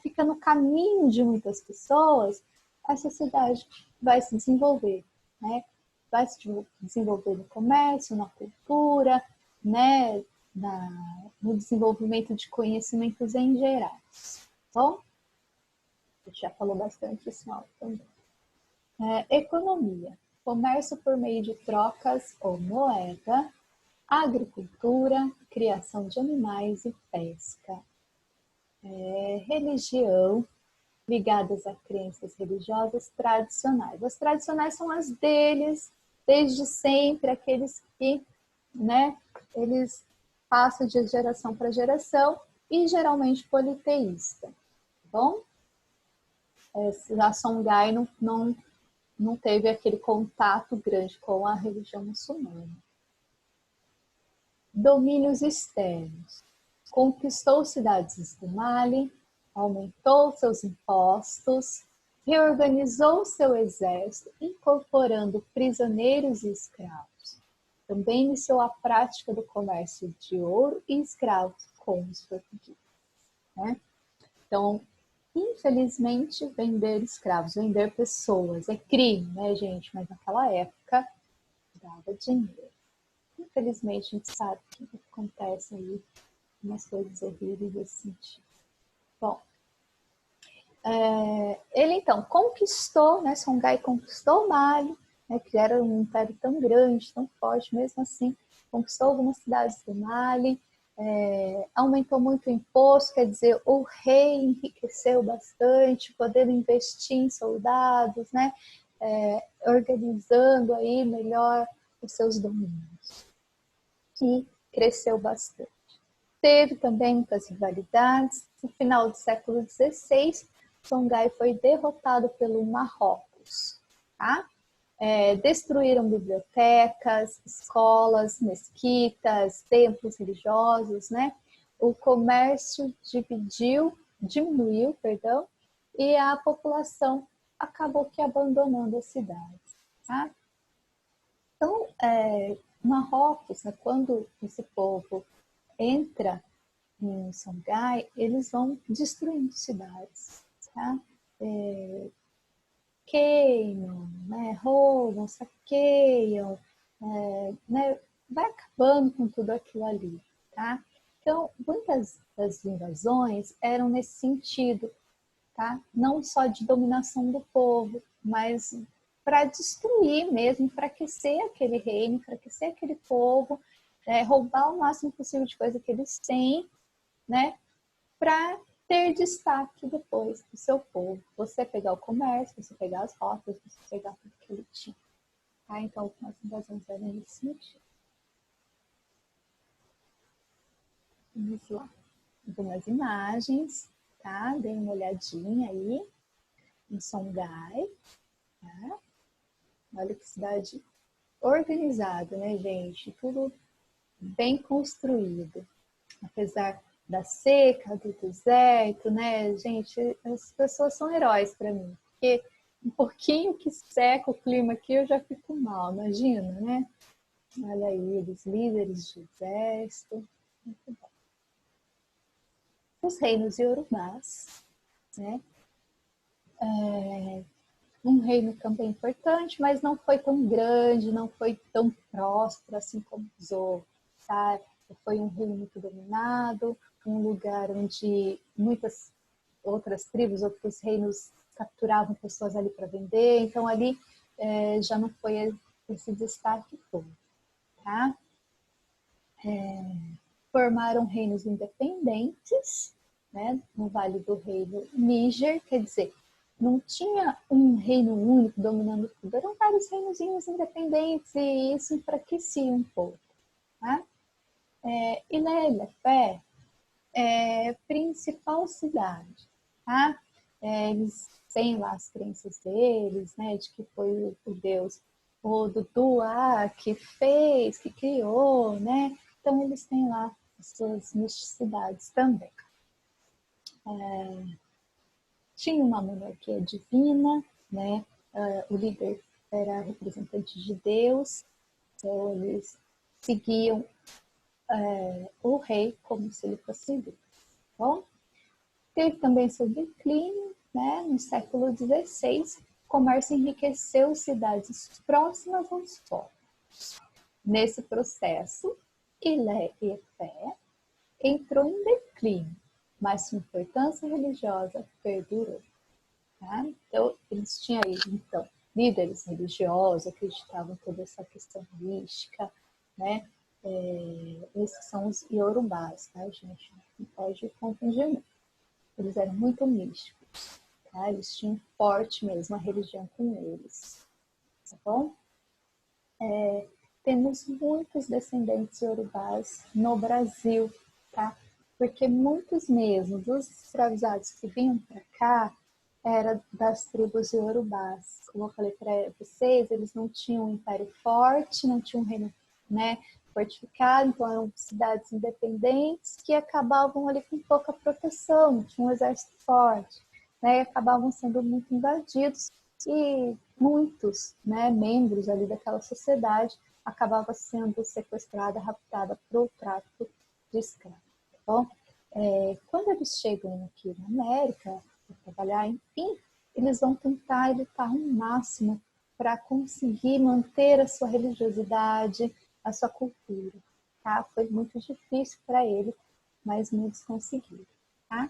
fica no caminho de muitas pessoas, essa cidade vai se desenvolver, né? Vai se desenvolver no comércio, na cultura, né? No desenvolvimento de conhecimentos em geral. Bom, a gente já falou bastante disso também. Economia, comércio por meio de trocas ou moeda, agricultura, criação de animais e pesca. Religião, ligadas a crenças religiosas tradicionais. As tradicionais são as deles, desde sempre, aqueles que, né, eles passam de geração para geração e geralmente politeísta. Tá bom? A Songhai não teve aquele contato grande com a religião muçulmana. Domínios externos. Conquistou cidades do Mali, aumentou seus impostos, reorganizou seu exército, incorporando prisioneiros e escravos. Também iniciou a prática do comércio de ouro e escravos com os portugueses. Né? Então, infelizmente, vender escravos, vender pessoas é crime, né, gente? Mas naquela época dava dinheiro. Infelizmente, a gente sabe que acontece aí umas coisas horríveis nesse sentido. Bom, Ele então conquistou, né, Songhai conquistou Mali, né, que era um império tão grande, tão forte, mesmo assim conquistou algumas cidades do Mali, aumentou muito o imposto, quer dizer, o rei enriqueceu bastante, podendo investir em soldados, né, organizando aí melhor os seus domínios. E cresceu bastante. Teve também muitas rivalidades. No final do século XVI, Songhai foi derrotado pelo Marrocos. Tá? Destruíram bibliotecas, escolas, mesquitas, templos religiosos, né? O comércio diminuiu, e a população acabou que abandonando as cidades. Tá? Então, Marrocos, né, quando esse povo entra em Songhai, eles vão destruindo cidades, tá? Queimam, né? Roubam, saqueiam, né? Vai acabando com tudo aquilo ali, tá? Então, muitas das invasões eram nesse sentido, tá? Não só de dominação do povo, mas para destruir mesmo, enfraquecer aquele reino, enfraquecer aquele povo, roubar o máximo possível de coisa que eles têm, né? Para ter destaque depois do seu povo. Você pegar o comércio, você pegar as rotas, você pegar tudo que ele tinha. Tá? Então, algumas invasões eram nesse sentido. Vamos lá. Algumas imagens, tá? Dê uma olhadinha aí em Songhai. Tá? Olha que cidade organizada, né, gente? Tudo bem construído. Apesar da seca, do deserto, né, gente? As pessoas são heróis para mim. Porque um pouquinho que seca o clima aqui, eu já fico mal, imagina, né? Olha aí, eles líderes de exército. Muito bom. Os reinos iorubás, né? Um reino também importante, mas não foi tão grande, não foi tão próspero assim como os outros, sabe? Foi um reino muito dominado, um lugar onde muitas outras tribos, outros reinos capturavam pessoas ali para vender, então ali já não foi esse destaque todo, tá? Formaram reinos independentes, né? No Vale do Reino Níger, quer dizer, não tinha um reino único dominando tudo, eram vários reinozinhos independentes e isso enfraquecia um pouco. Tá? Ilha-Ilefé é principal cidade. Tá? Eles têm lá as crenças deles, né, de que foi o Deus, o Duduá, que fez, que criou, né? Então eles têm lá as suas misticidades também. Tinha uma monarquia divina, né? O líder era representante de Deus, então eles seguiam o rei como se ele fosse Deus. Bom, teve também seu declínio, né? No século XVI, o comércio enriqueceu cidades próximas aos povos. Nesse processo, Ilé-Ifé entrou em declínio, mas sua importância religiosa perdurou. Tá? Então, eles tinham aí, então, líderes religiosos, acreditavam em toda essa questão mística, né? Esses são os iorubás, tá, gente? Não pode confundir muito. Eles eram muito místicos, tá? Eles tinham forte mesmo a religião com eles, tá bom? Temos muitos descendentes iorubás no Brasil, tá? Porque muitos mesmo dos escravizados que vinham para cá eram das tribos iorubás. Como eu falei para vocês, eles não tinham um império forte, não tinham um reino, né, fortificado, então eram cidades independentes que acabavam ali com pouca proteção, não tinham um exército forte, né, e acabavam sendo muito invadidos e muitos, né, membros ali daquela sociedade acabava sendo sequestrada, raptada para o tráfico de escravos. Tá bom? Quando eles chegam aqui na América para trabalhar, enfim, eles vão tentar lutar ao máximo para conseguir manter a sua religiosidade, a sua cultura. Tá? Foi muito difícil para eles, mas muitos conseguiram. Tá?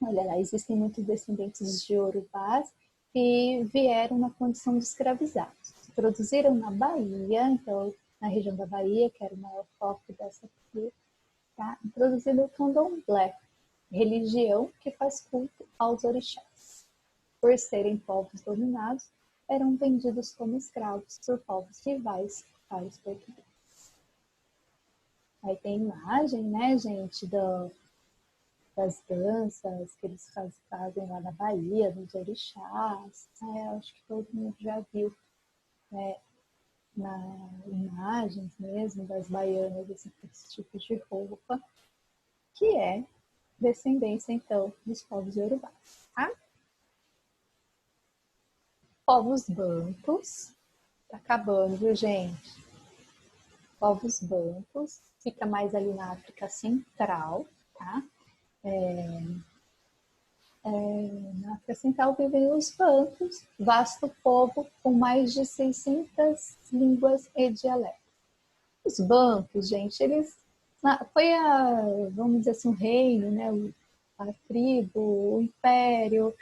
Olha lá, existem muitos descendentes de Yorubás que vieram na condição de escravizados. Produziram na Bahia, então na região da Bahia, que era o maior foco dessa tribo, tá? Introduzindo o candomblé, religião que faz culto aos orixás. Por serem povos dominados, eram vendidos como escravos por povos rivais para os portugueses. Aí tem imagem, né, gente, das danças que eles fazem lá na Bahia, dos orixás. Acho que todo mundo já viu, né, na imagens mesmo das baianas, esse tipo de roupa, que é descendência, então, dos povos iorubás, tá? Povos bantus, tá acabando, viu, gente? Povos bantus, fica mais ali na África Central, tá? Na África Central vivem os bantus, vasto povo com mais de 600 línguas e dialetos. Os bantus, gente, eles foi vamos dizer assim, o reino, né, a tribo, o império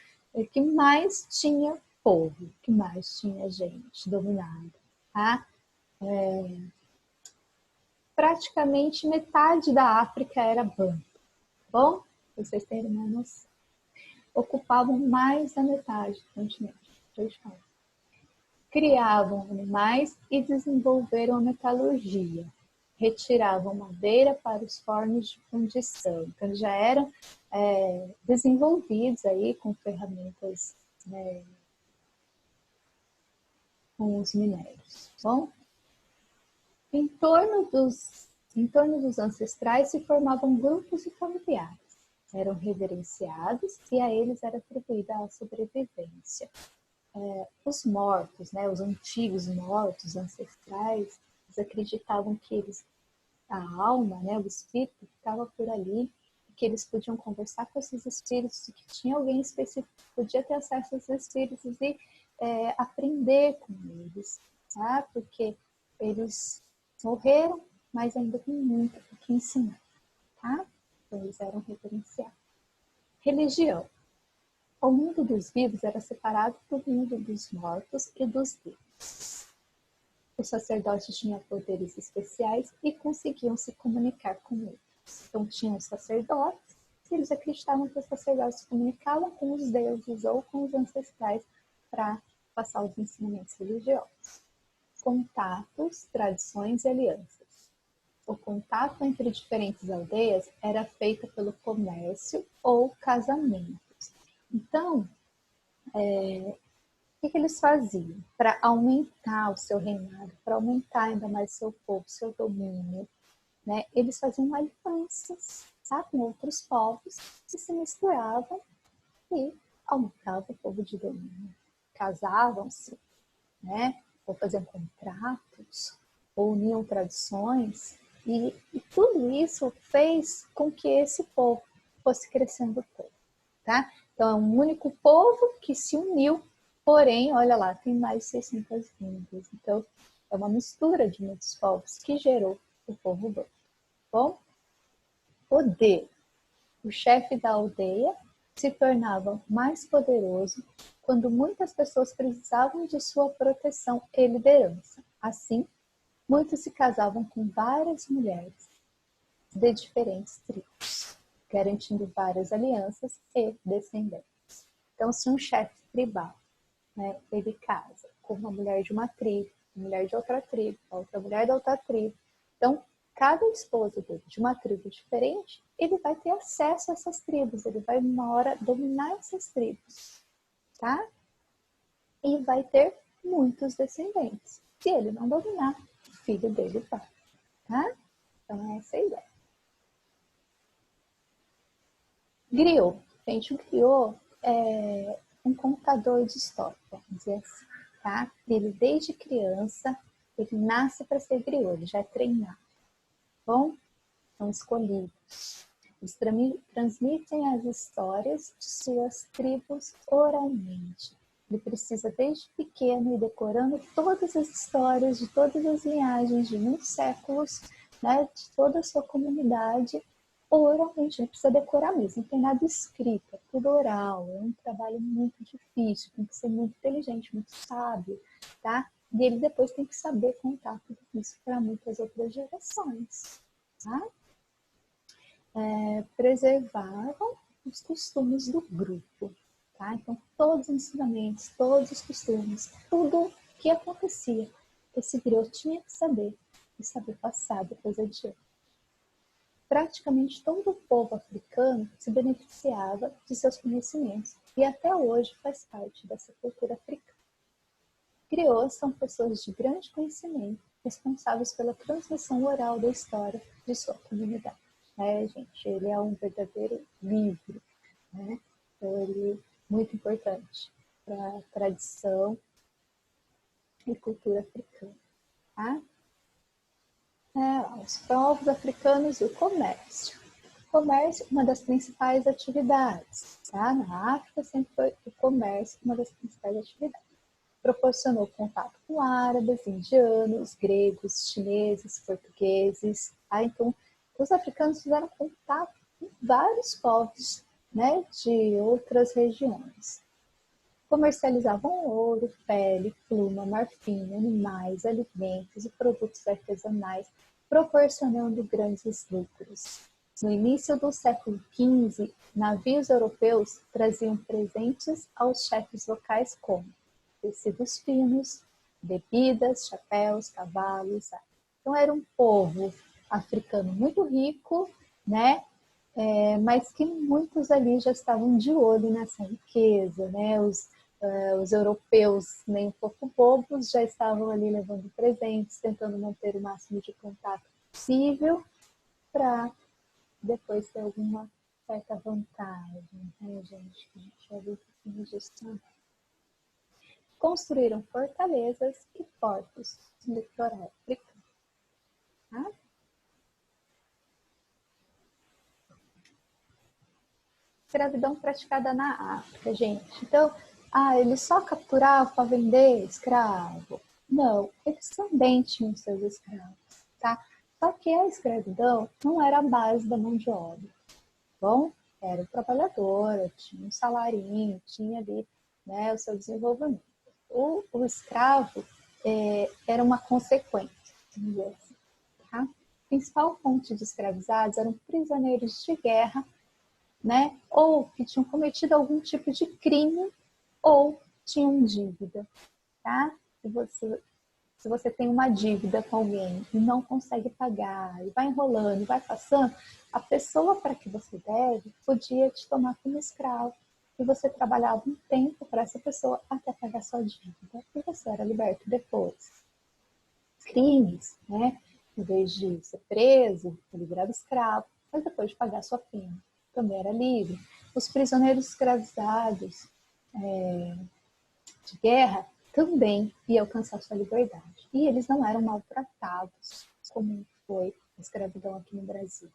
que mais tinha povo, que mais tinha gente dominada, tá? Praticamente metade da África era bantu, bom? Pra vocês terem uma noção. Ocupavam mais da metade do continente. Criavam animais e desenvolveram a metalurgia. Retiravam madeira para os fornos de fundição. Então, eles já eram desenvolvidos aí com ferramentas, né, com os minérios. Bom, em torno dos ancestrais se formavam grupos de familiares. Eram reverenciados e a eles era atribuída a sobrevivência. Os mortos, né, os antigos mortos, ancestrais, eles acreditavam que a alma, né, o espírito estava por ali, que eles podiam conversar com esses espíritos, que tinha alguém específico que podia ter acesso a esses espíritos e aprender com eles, tá? Porque eles morreram, mas ainda tem muito o que ensinar, tá? Então eles eram reverenciados. Religião. O mundo dos vivos era separado do mundo dos mortos e dos vivos. Os sacerdotes tinham poderes especiais e conseguiam se comunicar com eles. Então tinham os sacerdotes, e eles acreditavam que os sacerdotes se comunicavam com os deuses ou com os ancestrais para passar os ensinamentos religiosos. Contatos, tradições e alianças. O contato entre diferentes aldeias era feito pelo comércio ou casamento. Então, o que eles faziam? Para aumentar o seu reinado, para aumentar ainda mais seu povo, seu domínio, né? Eles faziam alianças, sabe, com outros povos que se misturavam e aumentavam o povo de domínio. Casavam-se, né? Ou faziam contratos, ou uniam tradições, e tudo isso fez com que esse povo fosse crescendo todo, tá? Então, é um único povo que se uniu, porém, olha lá, tem mais de 600 línguas. Então, é uma mistura de muitos povos que gerou o povo bantu. Bom, poder. O chefe da aldeia se tornava mais poderoso quando muitas pessoas precisavam de sua proteção e liderança. Assim, muitos se casavam com várias mulheres de diferentes tribos, garantindo várias alianças e descendentes. Então, se um chefe tribal, né, ele casa com uma mulher de uma tribo, uma mulher de outra tribo, outra mulher da outra tribo, então, cada esposo dele de uma tribo diferente, ele vai ter acesso a essas tribos, ele vai, uma hora, dominar essas tribos, tá? E vai ter muitos descendentes. Se ele não dominar, o filho dele vai, tá? Então, essa é a ideia. Griot. Gente, o griot é um contador de história, vamos dizer assim, tá? Ele, desde criança, ele nasce para ser griot, ele já é treinado. Bom, são escolhidos. Eles transmitem as histórias de suas tribos oralmente. Ele precisa, desde pequeno, ir decorando todas as histórias de todas as linhagens de muitos séculos, né, de toda a sua comunidade, oralmente, ele precisa decorar mesmo, não tem nada escrito, é tudo oral, é um trabalho muito difícil, tem que ser muito inteligente, muito sábio, tá? E ele depois tem que saber contar tudo isso para muitas outras gerações, tá? Preservavam os costumes do grupo, tá? Então, todos os ensinamentos, todos os costumes, tudo que acontecia, esse griot tinha que saber e saber passar depois adiante. Praticamente todo o povo africano se beneficiava de seus conhecimentos e até hoje faz parte dessa cultura africana. Griots são pessoas de grande conhecimento, responsáveis pela transmissão oral da história de sua comunidade. Gente, ele é um verdadeiro livro, né? Então, ele é muito importante para a tradição e cultura africana. Tá? Os povos africanos e o comércio. O comércio, uma das principais atividades. Tá? Na África sempre foi o comércio uma das principais atividades. Proporcionou contato com árabes, indianos, gregos, chineses, portugueses. Tá? Então, os africanos fizeram contato com vários povos, né, de outras regiões. Comercializavam ouro, pele, pluma, marfim, animais, alimentos e produtos artesanais, proporcionando grandes lucros. No início do século XV, navios europeus traziam presentes aos chefes locais como tecidos finos, bebidas, chapéus, cavalos. Então era um povo africano muito rico, né? Mas que muitos ali já estavam de olho nessa riqueza, né? Os europeus, nem um pouco bobos, já estavam ali levando presentes, tentando manter o máximo de contato possível para depois ter alguma certa vantagem, né, gente? Que a gente já viu que gestão. Construíram fortalezas e portos no litoral africano. Tá? Escravidão praticada na África, gente. Então, eles só capturavam para vender escravo. Não, eles também tinham seus escravos, tá? Só que a escravidão não era a base da mão de obra. Bom, era o trabalhador, tinha um salarinho, tinha ali, né, o seu desenvolvimento. O escravo era uma consequência, vamos dizer assim, tá? A principal fonte de escravizados eram prisioneiros de guerra, né? Ou que tinham cometido algum tipo de crime ou tinham dívida, tá? Se você tem uma dívida com alguém e não consegue pagar, e vai enrolando, e vai passando, a pessoa para que você deve podia te tomar como escravo. E você trabalhava um tempo para essa pessoa até pagar sua dívida. E você era liberto depois. Crimes, né? Em vez de ser preso, você virava escravo, mas depois de pagar sua pena, também era livre. Os prisioneiros escravizados de guerra também iam alcançar sua liberdade. E eles não eram maltratados, como foi a escravidão aqui no Brasil.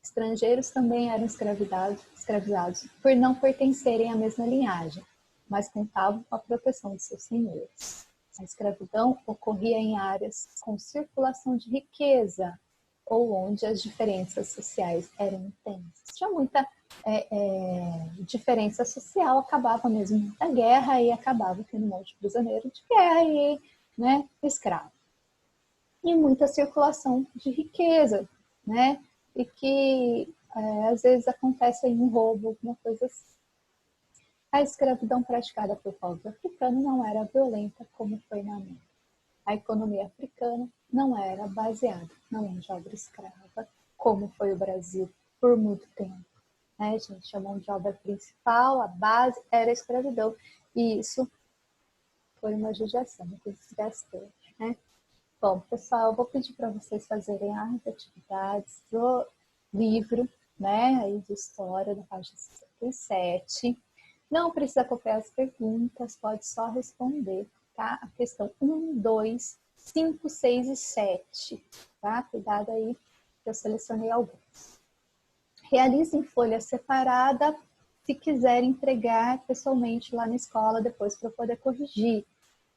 Estrangeiros também eram escravizados por não pertencerem à mesma linhagem, mas contavam com a proteção de seus senhores. A escravidão ocorria em áreas com circulação de riqueza ou onde as diferenças sociais eram intensas. Tinha muita diferença social, acabava mesmo na guerra e acabava tendo um monte de prisioneiro de guerra e, né, escravo. E muita circulação de riqueza, né? E que às vezes acontece aí um roubo, alguma coisa assim. A escravidão praticada por povos africanos não era violenta como foi na América. A economia africana não era baseada na mão de obra escrava, como foi o Brasil por muito tempo. Né, gente? A mão de obra principal, a base, era a escravidão. E isso foi uma judiação muito desgastante. Né? Bom, pessoal, eu vou pedir para vocês fazerem as atividades do livro, né, aí de história, da página 67. Não precisa copiar as perguntas, pode só responder, tá? A questão 1, 2, 5, 6 e 7, tá? Cuidado aí, que eu selecionei alguns. Realize em folha separada, se quiser entregar pessoalmente lá na escola depois para eu poder corrigir,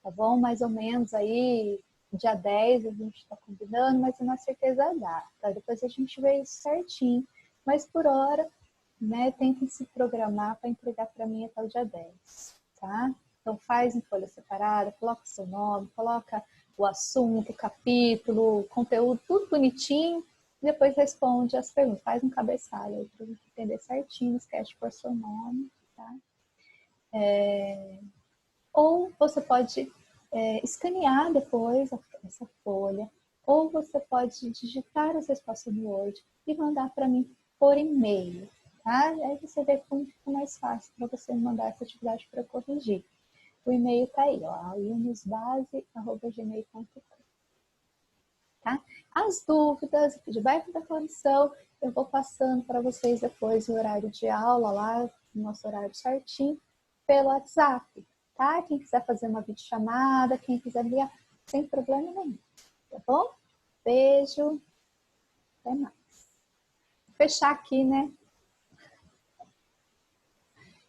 tá bom? Mais ou menos aí, dia 10 a gente está combinando, mas não é certeza a data. Depois a gente vê isso certinho mas por hora, né, tentem se programar para entregar para mim até o dia 10, tá? Então faz em folha separada, coloca o seu nome, coloca o assunto, o capítulo, o conteúdo, tudo bonitinho, e depois responde as perguntas. Faz um cabeçalho para entender certinho, não esquece de pôr seu nome, tá? Ou você pode escanear depois essa folha, ou você pode digitar as respostas no Word e mandar para mim por e-mail, tá? Aí você vê como fica mais fácil para você mandar essa atividade para corrigir. O e-mail está aí, ó, alunusbase@gmail.com. Tá? As dúvidas, o feedback da correção, eu vou passando para vocês depois no horário de aula, lá no nosso horário certinho, pelo WhatsApp, tá? Quem quiser fazer uma videochamada, quem quiser ligar, sem problema nenhum, tá bom? Beijo, até mais. Vou fechar aqui, né?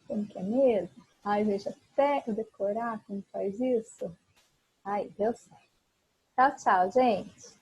Como que é mesmo? Ai, deixa até eu decorar como faz isso. Aí, deu certo. Tchau, tchau, gente.